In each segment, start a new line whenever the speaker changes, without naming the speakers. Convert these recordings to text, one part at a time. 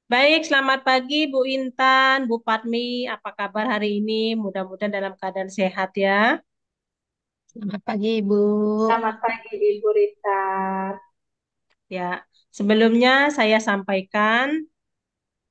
Baik, selamat pagi Bu Intan, Bu Padmi. Apa kabar hari ini? Mudah-mudahan dalam keadaan sehat ya.
Selamat pagi, Ibu.
Selamat pagi Ibu Rita.
Ya, sebelumnya saya sampaikan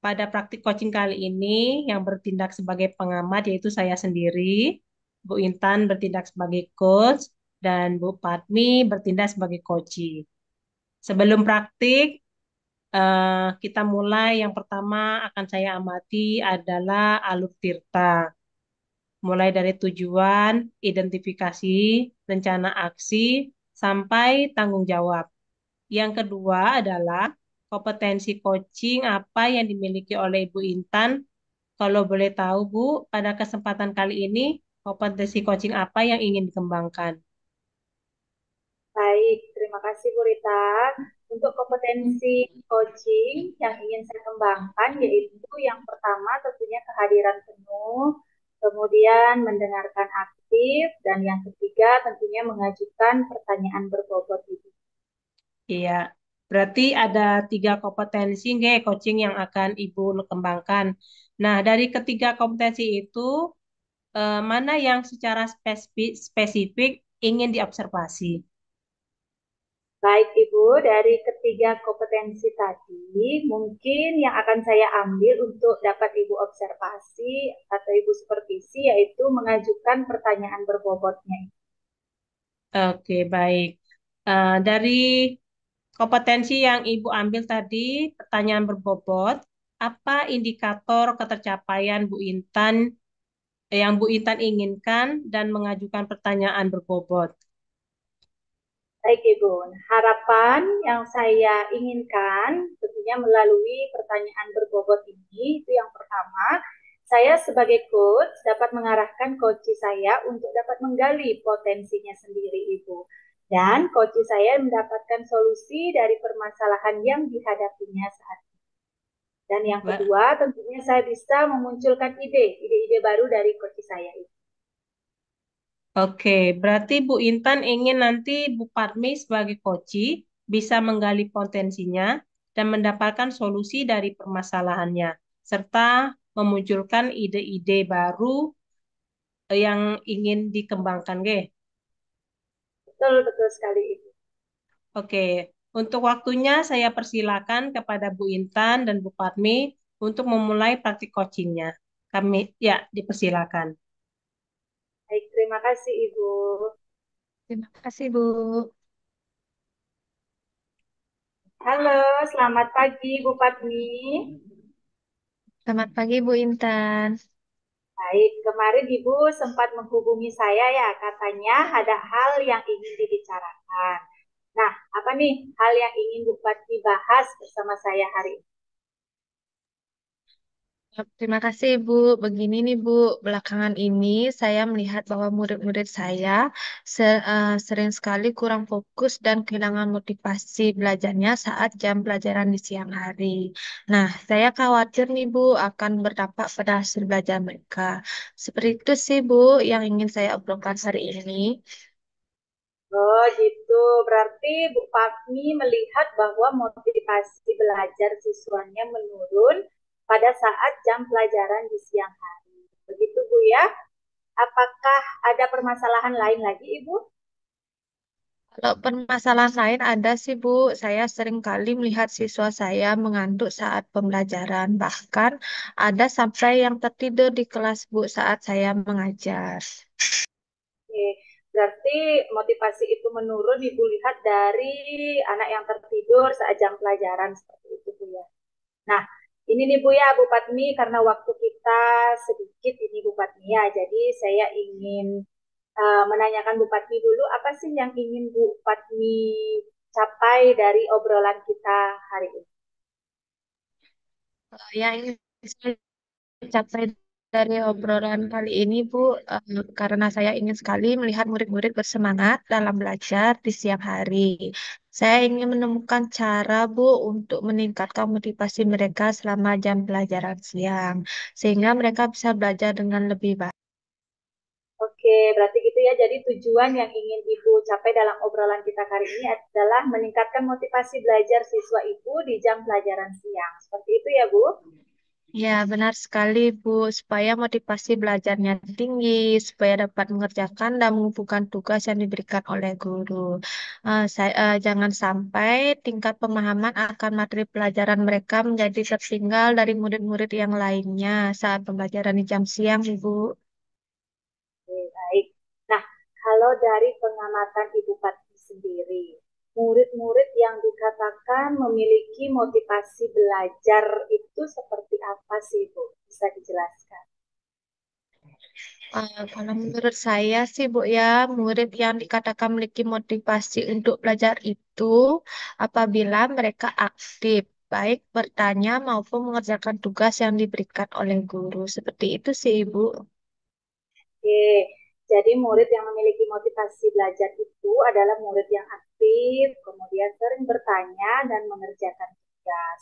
pada praktik coaching kali ini yang bertindak sebagai pengamat yaitu saya sendiri. Bu Intan bertindak sebagai coach dan Bu Padmi bertindak sebagai coachee. Sebelum praktik, kita mulai. Yang pertama akan saya amati adalah alur tirta. Mulai dari tujuan, identifikasi, rencana aksi, sampai tanggung jawab. Yang kedua adalah kompetensi coaching apa yang dimiliki oleh Ibu Intan. Kalau boleh tahu, Bu, pada kesempatan kali ini, kompetensi coaching apa yang ingin dikembangkan?
Baik, terima kasih Bu Rita. Untuk kompetensi coaching yang ingin saya kembangkan yaitu yang pertama tentunya kehadiran penuh, kemudian mendengarkan aktif, dan yang ketiga tentunya mengajukan pertanyaan berbobot itu.
Iya, berarti ada tiga kompetensi nggak coaching yang akan Ibu kembangkan. Nah, dari ketiga kompetensi itu, mana yang secara spesifik ingin diobservasi?
Baik Ibu, dari ketiga kompetensi tadi, mungkin yang akan saya ambil untuk dapat Ibu observasi atau Ibu supervisi yaitu mengajukan pertanyaan berbobotnya.
Oke, baik. Dari kompetensi yang Ibu ambil tadi, pertanyaan berbobot, apa indikator ketercapaian Bu Intan yang Bu Intan inginkan dan mengajukan pertanyaan berbobot?
Baik Ibu, harapan yang saya inginkan tentunya melalui pertanyaan berbobot ini, itu yang pertama, saya sebagai coach dapat mengarahkan coach saya untuk dapat menggali potensinya sendiri Ibu. Dan coach saya mendapatkan solusi dari permasalahan yang dihadapinya saat ini. Dan yang
Mbak,
kedua, tentunya saya bisa memunculkan ide-ide baru dari coach saya itu.
oke, berarti Bu Intan ingin nanti Bu Padmi sebagai coach bisa menggali potensinya dan mendapatkan solusi dari permasalahannya, serta memunculkan ide-ide baru yang ingin dikembangkan, ge.
Betul-betul sekali Ibu.
Oke, untuk waktunya saya persilakan kepada Bu Intan dan Bu Padmi untuk memulai praktik coachingnya. Kami, ya, dipersilakan.
Baik, terima kasih Ibu.
Terima kasih, Bu.
Halo, selamat pagi Bu Padmi.
Selamat pagi, Bu Intan.
Baik, kemarin Ibu sempat menghubungi saya ya, katanya ada hal yang ingin dibicarakan. Nah, apa nih hal yang ingin Bu Padmi bahas bersama saya hari ini?
Terima kasih, Bu. Begini nih, Bu. Belakangan ini saya melihat bahwa murid-murid saya sering sekali kurang fokus dan kehilangan motivasi belajarnya saat jam pelajaran di siang hari. Nah, saya khawatir nih, Bu, akan berdampak pada hasil belajar mereka. Seperti itu sih, Bu, yang ingin saya obrolkan hari ini.
Oh gitu, berarti Bu Padmi melihat bahwa motivasi belajar siswanya menurun pada saat jam pelajaran di siang hari. Begitu Bu ya? Apakah ada permasalahan lain lagi Ibu?
Kalau permasalahan lain ada sih, Bu. Saya sering kali melihat siswa saya mengantuk saat pembelajaran. Bahkan ada sampai yang tertidur di kelas, Bu, saat saya mengajar.
Oke, berarti motivasi itu menurun Ibu lihat dari anak yang tertidur saat jam pelajaran seperti itu Bu ya. Nah, ini nih Bu ya Bu Patmi karena waktu kita sedikit ini Bu Patmi ya. Jadi saya ingin menanyakan Bu Patmi dulu apa sih yang ingin Bu Patmi capai dari obrolan kita hari ini?
Yang ingin saya capai dari obrolan kali ini, Bu, karena saya ingin sekali melihat murid-murid bersemangat dalam belajar di siang hari. Saya ingin menemukan cara, Bu, untuk meningkatkan motivasi mereka selama jam pelajaran siang, sehingga mereka bisa belajar dengan lebih baik.
Oke, berarti gitu ya. Jadi tujuan yang ingin Ibu capai dalam obrolan kita kali ini adalah meningkatkan motivasi belajar siswa Ibu di jam pelajaran siang. Seperti itu ya, Bu?
Ya, benar sekali, Bu. Supaya motivasi belajarnya tinggi, supaya dapat mengerjakan dan mengumpulkan tugas yang diberikan oleh guru. Jangan sampai tingkat pemahaman akan materi pelajaran mereka menjadi tertinggal dari murid-murid yang lainnya saat pembelajaran di jam siang, Ibu.
Oke, baik. Nah, kalau dari pengamatan Ibu Fatmi sendiri, murid-murid yang dikatakan memiliki motivasi belajar itu seperti apa sih, Bu? Bisa dijelaskan?
Kalau menurut saya sih, Bu, ya, murid yang dikatakan memiliki motivasi untuk belajar itu apabila mereka aktif, baik bertanya maupun mengerjakan tugas yang diberikan oleh guru. Seperti itu sih, Ibu.
Oke, jadi murid yang memiliki motivasi belajar itu adalah murid yang aktif, kemudian sering bertanya dan mengerjakan tugas.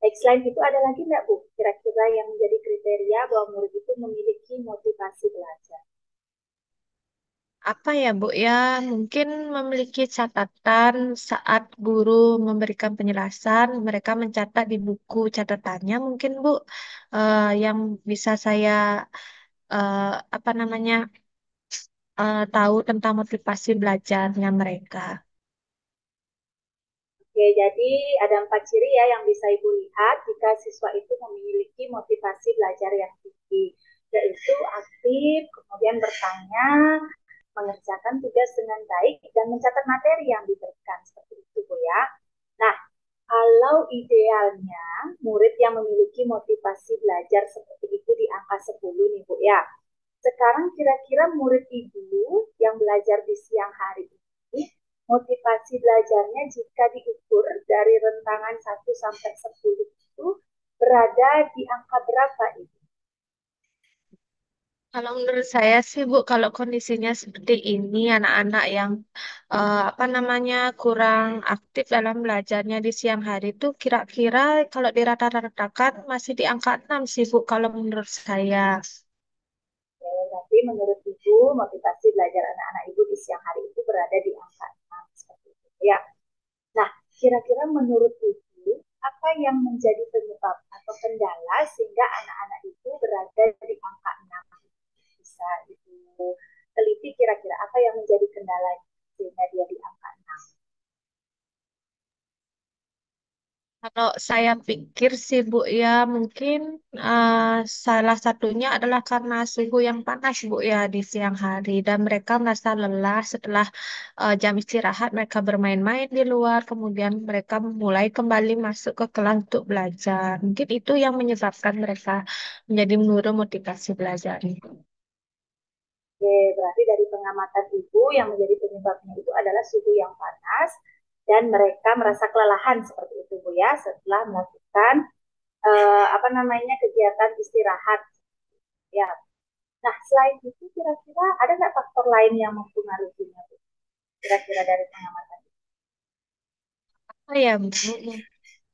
Baik, selain itu ada lagi nggak, Bu? Kira-kira yang menjadi kriteria bahwa murid itu memiliki motivasi belajar.
Apa ya, Bu, ya, mungkin memiliki catatan saat guru memberikan penjelasan, mereka mencatat di buku catatannya mungkin, Bu, yang bisa saya apa namanya tahu tentang motivasi belajarnya mereka.
Oke, jadi ada 4 ciri ya yang bisa Ibu lihat jika siswa itu memiliki motivasi belajar yang tinggi, yaitu aktif, kemudian bertanya, mengerjakan tugas dengan baik, dan mencatat materi yang diberikan. Seperti itu, Bu ya. Nah, kalau idealnya murid yang memiliki motivasi belajar seperti itu di angka 10 nih, Bu ya. Sekarang kira-kira murid Ibu yang belajar di siang hari ini, motivasi belajarnya jika diukur dari rentangan 1 sampai 10 itu berada di angka berapa, Ibu?
Kalau menurut saya sih, Bu, kalau kondisinya seperti ini, anak-anak yang apa namanya kurang aktif dalam belajarnya di siang hari itu kira-kira kalau dirata-ratakan masih di angka 6 sih, Bu, kalau menurut saya.
Berarti menurut Ibu, motivasi belajar anak-anak Ibu di siang hari itu berada di angka 6. Seperti itu. Ya. Nah, kira-kira menurut Ibu, apa yang menjadi penyebab atau kendala sehingga anak-anak itu berada di angka 6? Bisa Ibu teliti kira-kira apa yang menjadi kendala sehingga dia di angka 6?
Kalau saya pikir sih, Bu, ya mungkin salah satunya adalah karena suhu yang panas, Bu, ya di siang hari dan mereka merasa lelah setelah jam istirahat mereka bermain-main di luar, kemudian mereka mulai kembali masuk ke kelas untuk belajar. Mungkin itu yang menyebabkan mereka menjadi menurun motivasi belajar.
Oke, berarti dari pengamatan Ibu yang menjadi penyebabnya itu adalah suhu yang panas dan mereka merasa kelelahan seperti itu, Bu ya, setelah melakukan apa namanya kegiatan istirahat. Ya. Nah, selain itu kira-kira ada nggak faktor lain yang mempengaruhinya, Bu? Kira-kira dari pengamatan.
Oh ya, Bu.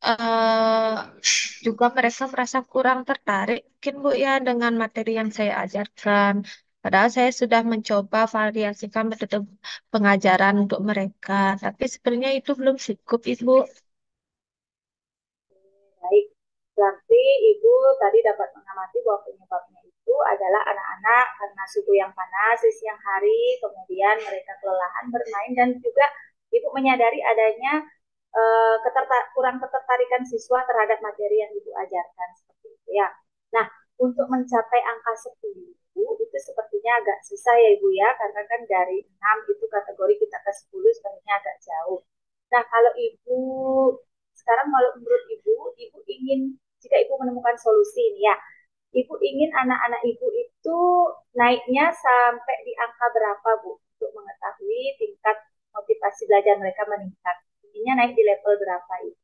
eh Juga mereka merasa kurang tertarik mungkin, Bu, ya dengan materi yang saya ajarkan. Padahal saya sudah mencoba variasikan metode pengajaran untuk mereka, tapi sebenarnya itu belum cukup, Ibu.
Baik, berarti Ibu tadi dapat mengamati bahwa penyebabnya itu adalah anak-anak karena suhu yang panas di siang hari, kemudian mereka kelelahan bermain dan juga Ibu menyadari adanya kurang ketertarikan siswa terhadap materi yang Ibu ajarkan seperti itu ya. Nah, untuk mencapai angka 10 itu sepertinya agak susah ya Ibu ya, karena kan dari 6 itu kategori kita ke 10 sebenarnya agak jauh. Nah, kalau Ibu sekarang kalau menurut Ibu, Ibu ingin jika Ibu menemukan solusi ini ya, Ibu ingin anak-anak Ibu itu naiknya sampai di angka berapa, Bu? Untuk mengetahui tingkat motivasi belajar mereka meningkat. Intinya naik di level berapa, Ibu?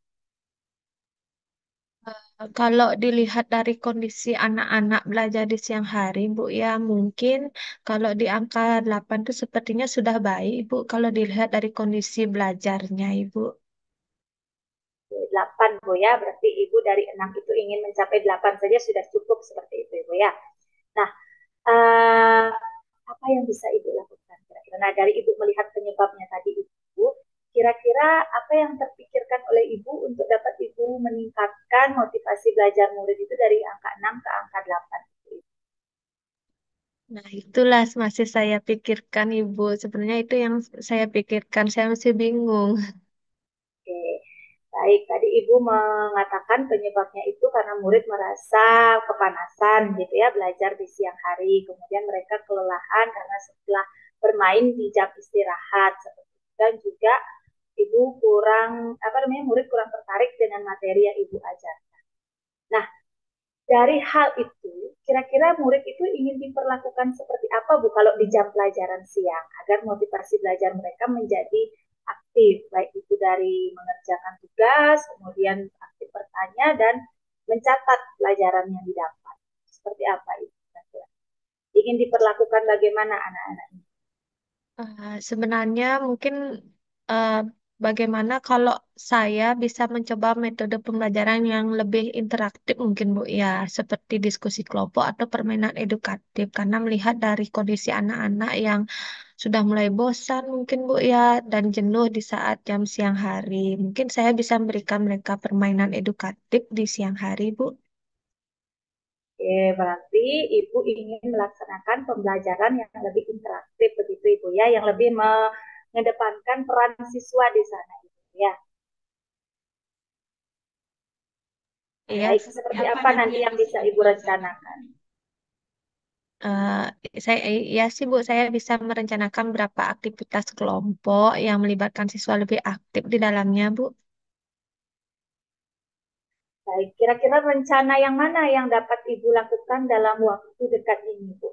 Kalau dilihat dari kondisi anak-anak belajar di siang hari, Bu, ya mungkin kalau di angka 8 itu sepertinya sudah baik, Bu, kalau dilihat dari kondisi belajarnya, Ibu.
8, Bu ya. Berarti Ibu dari 6 itu ingin mencapai 8 saja sudah cukup seperti itu, Ibu ya. Nah, uh, apa yang bisa Ibu lakukan? Nah, dari Ibu melihat penyebabnya tadi Ibu, kira-kira apa yang terpikirkan oleh Ibu untuk dapat Ibu meningkatkan motivasi belajar murid itu dari angka 6 ke angka 8?
Nah, itulah masih saya pikirkan, Ibu. Sebenarnya itu yang saya pikirkan, saya masih bingung.
Oke, baik. Tadi Ibu mengatakan penyebabnya itu karena murid merasa kepanasan gitu ya, belajar di siang hari. Kemudian mereka kelelahan karena setelah bermain di jam istirahat. Dan juga Ibu kurang, apa namanya, murid kurang tertarik dengan materi yang Ibu ajar. Nah, dari hal itu, kira-kira murid itu ingin diperlakukan seperti apa Bu kalau di jam pelajaran siang agar motivasi belajar mereka menjadi aktif, baik itu dari mengerjakan tugas, kemudian aktif bertanya dan mencatat pelajaran yang didapat. Seperti apa itu? Ingin diperlakukan bagaimana anak-anak ini?
Sebenarnya mungkin eh, bagaimana kalau saya bisa mencoba metode pembelajaran yang lebih interaktif mungkin Bu ya, seperti diskusi kelompok atau permainan edukatif karena melihat dari kondisi anak-anak yang sudah mulai bosan mungkin Bu ya dan jenuh di saat jam siang hari. Mungkin saya bisa memberikan mereka permainan edukatif di siang hari Bu.
Oke, berarti Ibu ingin melaksanakan pembelajaran yang lebih interaktif begitu Ibu ya, yang lebih mengedepankan peran siswa di sana Ibu ya.
Iya,
Baik,
seperti
seperti
apa
apa
nanti
nanti
yang
yang
bisa
bisa
Ibu
Ibu
laksanakan?
rencanakan?
Saya ya sih Bu, saya bisa merencanakan beberapa aktivitas kelompok yang melibatkan siswa lebih aktif di dalamnya Bu.
Baik, kira-kira rencana yang mana yang dapat Ibu lakukan dalam waktu dekat ini, Bu?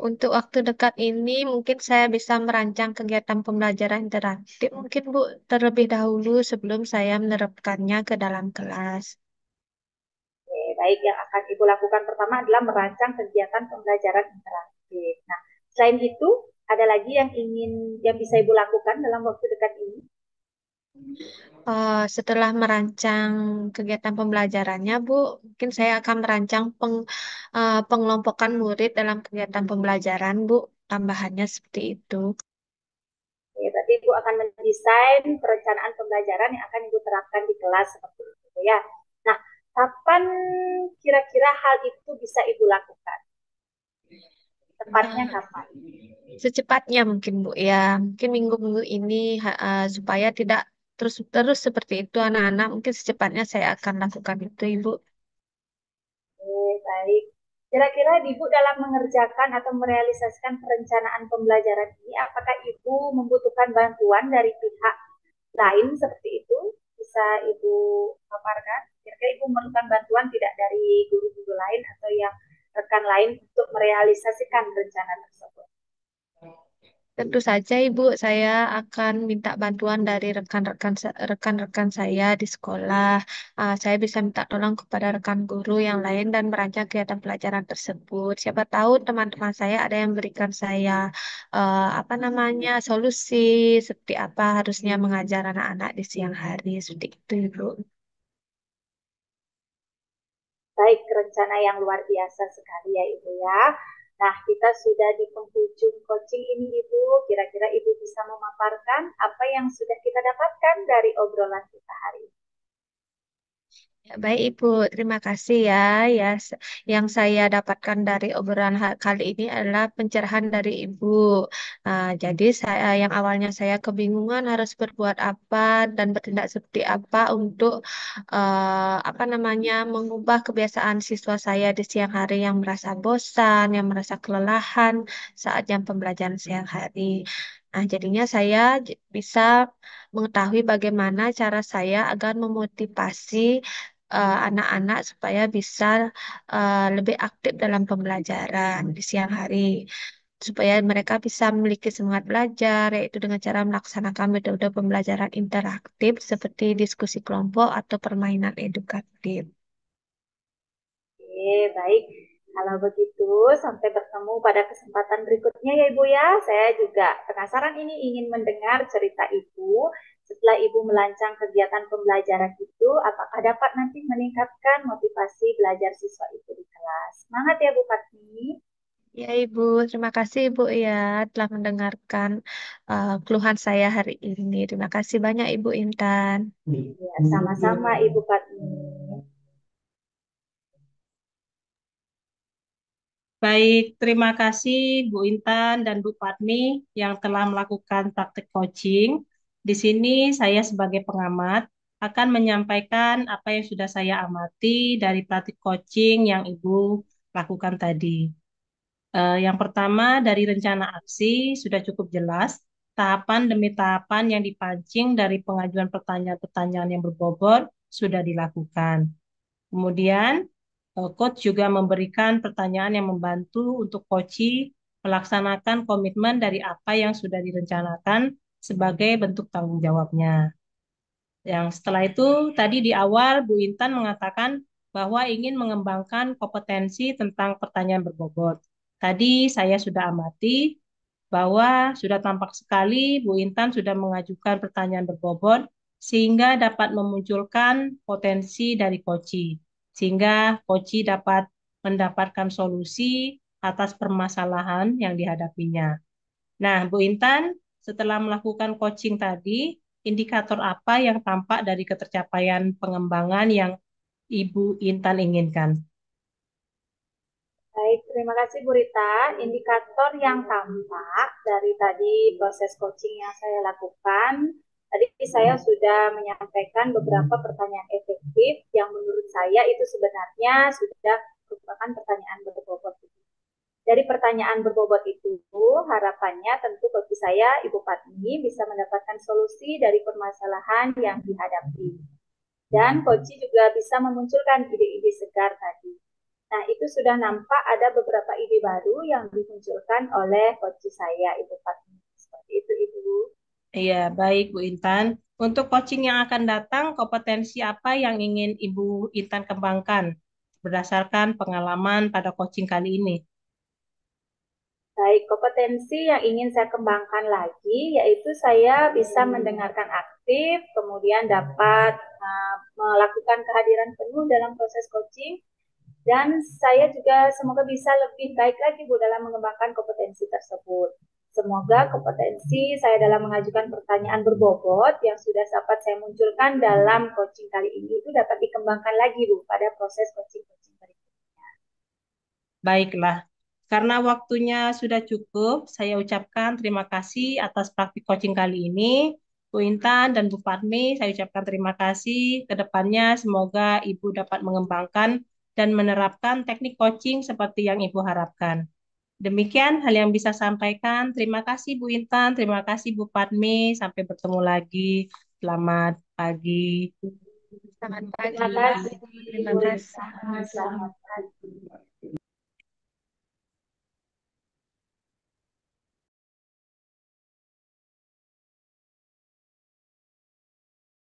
Untuk waktu dekat ini mungkin saya bisa merancang kegiatan pembelajaran interaktif mungkin Bu terlebih dahulu sebelum saya menerapkannya ke dalam kelas.
Oke, baik, yang akan Ibu lakukan pertama adalah merancang kegiatan pembelajaran interaktif. Nah, selain itu, ada lagi yang bisa Ibu lakukan dalam waktu dekat ini?
Setelah merancang kegiatan pembelajarannya, Bu, mungkin saya akan merancang pengelompokan murid dalam kegiatan pembelajaran, Bu. Tambahannya seperti itu.
Oke, berarti Ibu akan mendesain perencanaan pembelajaran yang akan Ibu terapkan di kelas seperti itu ya. Nah, kapan kira-kira hal itu bisa Ibu lakukan? Tepatnya
Eh,
kapan?
Secepatnya mungkin, Bu. Ya, mungkin minggu-minggu ini supaya tidak terus-terus seperti itu anak-anak. Mungkin secepatnya saya akan lakukan itu, Ibu.
Oke, baik. Kira-kira Ibu dalam mengerjakan atau merealisasikan perencanaan pembelajaran ini, apakah Ibu membutuhkan bantuan dari pihak lain seperti itu? Bisa Ibu paparkan? Kira-kira Ibu memerlukan bantuan tidak dari guru-guru lain atau yang rekan lain untuk merealisasikan rencana tersebut?
Tentu saja Ibu, saya akan minta bantuan dari rekan-rekan saya di sekolah. Saya bisa minta tolong kepada rekan guru yang lain dan merancang kegiatan pelajaran tersebut. Siapa tahu teman-teman saya ada yang memberikan saya apa namanya solusi seperti apa harusnya mengajar anak-anak di siang hari seperti itu Ibu.
Baik, rencana yang luar biasa sekali ya Ibu ya. Nah, kita sudah di penghujung coaching ini Ibu. Kira-kira Ibu bisa memaparkan apa yang sudah kita dapatkan dari obrolan kita hari ini.
Ya, baik Ibu, terima kasih ya. Ya, yang saya dapatkan dari obrolan kali ini adalah pencerahan dari Ibu. Jadi saya yang awalnya saya kebingungan harus berbuat apa dan bertindak seperti apa untuk apa namanya mengubah kebiasaan siswa saya di siang hari yang merasa bosan, yang merasa kelelahan saat jam pembelajaran siang hari. Jadinya saya bisa mengetahui bagaimana cara saya agar memotivasi anak-anak supaya bisa lebih aktif dalam pembelajaran di siang hari, supaya mereka bisa memiliki semangat belajar, yaitu dengan cara melaksanakan metode pembelajaran interaktif seperti diskusi kelompok atau permainan edukatif.
Oke, baik. Kalau begitu, sampai bertemu pada kesempatan berikutnya ya Ibu ya. Saya juga penasaran ini ingin mendengar cerita Ibu. Setelah Ibu melancang kegiatan pembelajaran itu, apakah dapat nanti meningkatkan motivasi belajar siswa itu di kelas? Semangat ya Bu Fatmi.
Ya Ibu, terima kasih Ibu ya telah mendengarkan keluhan saya hari ini. Terima kasih banyak Ibu Intan.
Ya, sama-sama Ibu Fatmi.
Baik, terima kasih Bu Intan dan Bu Padmi yang telah melakukan praktik coaching. Di sini saya sebagai pengamat akan menyampaikan apa yang sudah saya amati dari praktik coaching yang Ibu lakukan tadi. Yang pertama dari rencana aksi sudah cukup jelas, tahapan demi tahapan yang dipancing dari pengajuan pertanyaan-pertanyaan yang berbobot sudah dilakukan. Kemudian, coach juga memberikan pertanyaan yang membantu untuk coachee melaksanakan komitmen dari apa yang sudah direncanakan sebagai bentuk tanggung jawabnya. Yang setelah itu, tadi di awal Bu Intan mengatakan bahwa ingin mengembangkan kompetensi tentang pertanyaan berbobot. Tadi saya sudah amati bahwa sudah tampak sekali Bu Intan sudah mengajukan pertanyaan berbobot sehingga dapat memunculkan potensi dari coachee, sehingga coachee dapat mendapatkan solusi atas permasalahan yang dihadapinya. Nah, Bu Intan, setelah melakukan coaching tadi, indikator apa yang tampak dari ketercapaian pengembangan yang Ibu Intan inginkan?
Baik, terima kasih Bu Rita. Indikator yang tampak dari tadi proses coaching yang saya lakukan, tadi saya sudah menyampaikan beberapa pertanyaan efektif yang menurut saya itu sebenarnya sudah merupakan pertanyaan berbobot. Dari pertanyaan berbobot itu, harapannya tentu bagi saya, Ibu Patmi, bisa mendapatkan solusi dari permasalahan yang dihadapi. Dan Koci juga bisa memunculkan ide-ide segar tadi. Nah, itu sudah nampak ada beberapa ide baru yang dimunculkan oleh Koci saya, Ibu Patmi. Seperti itu, Ibu.
Iya, baik Bu Intan. Untuk coaching yang akan datang, kompetensi apa yang ingin Ibu Intan kembangkan berdasarkan pengalaman pada coaching kali ini?
Baik, kompetensi yang ingin saya kembangkan lagi yaitu saya bisa mendengarkan aktif, kemudian dapat melakukan kehadiran penuh dalam proses coaching, dan saya juga semoga bisa lebih baik lagi Bu dalam mengembangkan kompetensi tersebut. Semoga kompetensi saya dalam mengajukan pertanyaan berbobot yang sudah dapat saya munculkan dalam coaching kali ini itu dapat dikembangkan lagi Bu pada proses coaching-coaching berikutnya.
Baiklah, karena waktunya sudah cukup, saya ucapkan terima kasih atas praktik coaching kali ini. Bu Intan dan Bu Padmi, saya ucapkan terima kasih. Kedepannya semoga Ibu dapat mengembangkan dan menerapkan teknik coaching seperti yang Ibu harapkan. Demikian hal yang bisa sampaikan. Terima kasih Bu Intan, terima kasih Bu Padmi. Sampai bertemu lagi. Selamat pagi.
Selamat
Terima
pagi.
kasih,
Terima
Bu
kasih.
Rita. Selamat pagi.